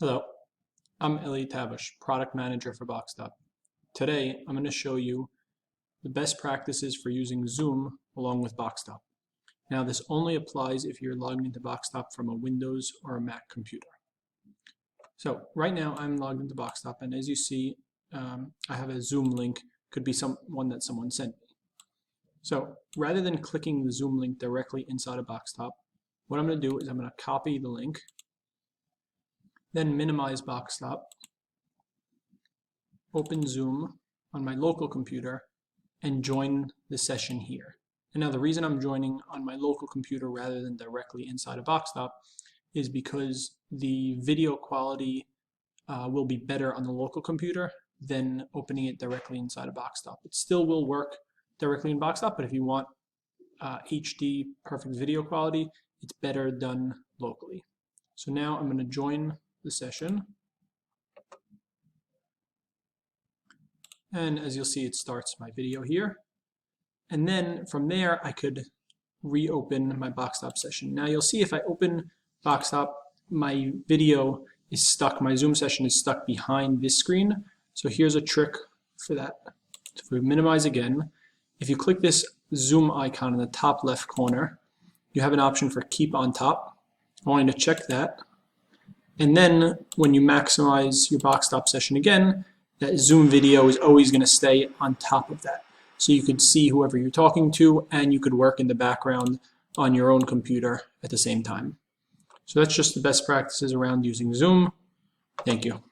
Hello, I'm Eli Tavish, Product Manager for Boxtop. Today, I'm going to show you the best practices for using Zoom along with Boxtop. Now, this only applies if you're logged into Boxtop from a Windows or a Mac computer. So, right now, I'm logged into Boxtop, and as you see, I have a Zoom link. Could be one that someone sent me. So, rather than clicking the Zoom link directly inside of Boxtop, what I'm going to do is I'm going to copy the link, then minimize Boxtop, open Zoom on my local computer, and join the session here. And now the reason I'm joining on my local computer rather than directly inside of Boxtop is because the video quality will be better on the local computer than opening it directly inside of Boxtop. It still will work directly in Boxtop, but if you want HD perfect video quality, it's better done locally. So now I'm going to join the session, and as you'll see, it starts my video here, and then from there I could reopen my Boxtop session. Now you'll see if I open Boxtop, my video is stuck, my Zoom session is stuck behind this screen. So here's a trick for that. So if we minimize again, if you click this Zoom icon in the top left corner, you have an option for keep on top. I want you to check that. And then when you maximize your Boxtop session again, that Zoom video is always going to stay on top of that. So you could see whoever you're talking to, and you could work in the background on your own computer at the same time. So that's just the best practices around using Zoom. Thank you.